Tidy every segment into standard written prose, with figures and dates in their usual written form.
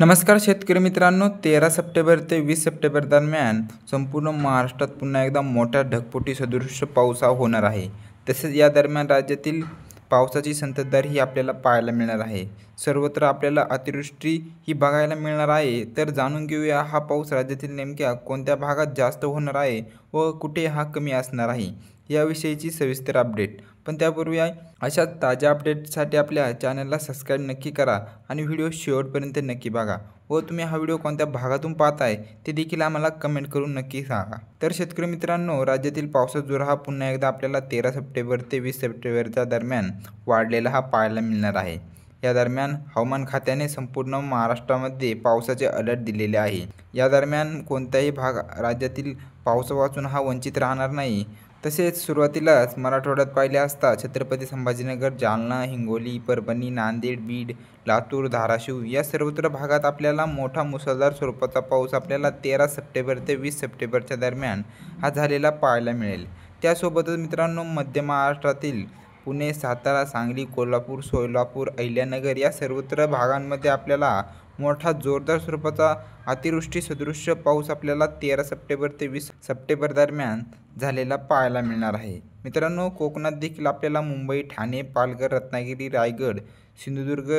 नमस्कार शेतकरी मित्रांनो, 13 सप्टेंबर ते 20 सप्टेंबर दरम्यान संपूर्ण महाराष्ट्रात पुन्हा एकदा मोठा ढगफुटी सदृश पाऊस होणार आहे. तसेच या दरम्यान राज्यातील पावसाची संततधार ही आपल्याला पाहायला मिळणार आहे. सर्वत्र आपल्याला अतिवृष्टी ही बघायला मिळणार आहे. तर जाणून घेऊया हा पाऊस राज्यातील नेमक्या कोणत्या भागात जास्त होणार आहे व कुठे हा कमी असणार आहे याविषयीची सविस्तर अपडेट. पण त्यापूर्वी अशा ताज्या अपडेटसाठी आपल्या चॅनलला सबस्क्राईब नक्की करा आणि व्हिडिओ शेवटपर्यंत नक्की बघा व तुम्ही हा व्हिडिओ कोणत्या भागातून पाहताय ते देखील आम्हाला कमेंट करून नक्की सांगा. तर शेतकरी मित्रांनो, राज्यातील पावसाचा जोर हा पुन्हा एकदा आपल्याला 13 सप्टेंबर ते 20 सप्टेंबरच्या दरम्यान वाढलेला हा पाहायला मिळणार आहे. या दरम्यान हवामान खात्याने संपूर्ण महाराष्ट्रामध्ये पावसाचे अलर्ट दिलेले आहे. या दरम्यान कोणत्याही भाग राज्यातील पावसापासून हा वंचित राहणार नाही. तसेच सुरुवातीलाच मराठवाड्यात पाहिले असता छत्रपती संभाजीनगर, जालना, हिंगोली, परभणी, नांदेड, बीड, लातूर, धाराशिव या सर्वत्र भागात आपल्याला मोठा मुसळधार स्वरूपाचा पाऊस आपल्याला 13 सप्टेंबर ते 20 सप्टेंबरच्या दरम्यान हा झालेला पाहायला मिळेल. त्यासोबतच मित्रांनो, मध्य महाराष्ट्रातील पुणे, सातारा, सांगली, कोल्हापूर, सोलापूर, अहिल्यानगर या सर्वत्र भागांमध्ये आपल्याला मोठा जोरदार स्वरूपाचा अतिवृष्टी सदृश्य पाऊस आपल्याला 13 सप्टेंबर ते 20 सप्टेंबर दरम्यान झालेला पाहायला मिळणार आहे. मित्रांनो, कोकणात देखील आपल्याला मुंबई, ठाणे, पालघर, रत्नागिरी, रायगड, सिंधुदुर्ग,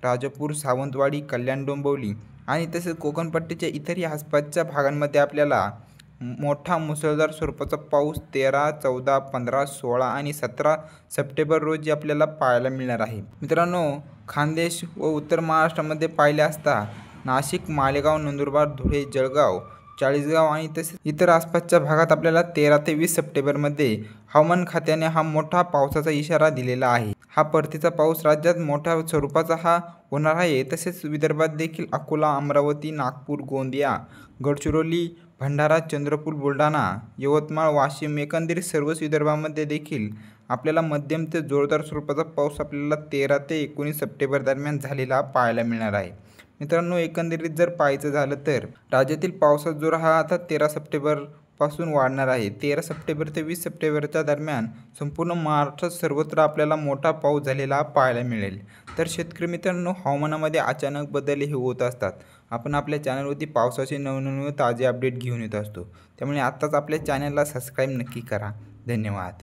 राजापूर, सावंतवाडी, कल्याण, डोंबिवली आणि तसेच कोकणपट्टीच्या इतरही आसपासच्या भागांमध्ये आपल्याला मोठा मुसळधार स्वरूपाचा पाऊस 13, 14, 15, 16 आणि 17 सप्टेंबर रोजी आपल्याला पाहायला मिळणार आहे. मित्रांनो, खानदेश व उत्तर महाराष्ट्रामध्ये पाहिले असता नाशिक, मालेगाव, नंदुरबार, धुळे, जळगाव, चाळीसगाव आणि तसेच इतर आसपासच्या भागात आपल्याला 13 ते 20 सप्टेंबरमध्ये हवामान खात्याने हा मोठा पावसाचा इशारा दिलेला आहे. हा परतीचा पाऊस राज्यात मोठ्या स्वरूपाचा होणार आहे. तसेच विदर्भात देखील अकोला, अमरावती, नागपूर, गोंदिया, गडचिरोली, भंडारा, चंद्रपूर, बुलढाणा, यवतमाळ, वाशिम एकंदरीत सर्वच विदर्भामध्ये देखील आपल्याला मध्यम ते जोरदार स्वरूपाचा पाऊस आपल्याला 13 ते 19 सप्टेंबर दरम्यान झालेला पाहायला मिळणार आहे. मित्रांनो, एकंदरीत जर पाहायचं झालं तर राज्यातील पावसाचा जोर हा आता 13 सप्टेंबर पासून वाढणार आहे. 13 सप्टेंबर ते 20 सप्टेंबरच्या दरम्यान संपूर्ण महाराष्ट्रात सर्वत्र आपल्याला मोठा पाऊस झालेला पाहायला मिळेल. तर शेतकरी मित्रांनो, हवामानामध्ये अचानक बदल हे होत असतात. आपण आपल्या चॅनलवरती पावसाचे नवनवीन ताजे अपडेट घेऊन येत असतो. त्यामुळे आत्ताच आपल्या चॅनलला सबस्क्राईब नक्की करा. धन्यवाद.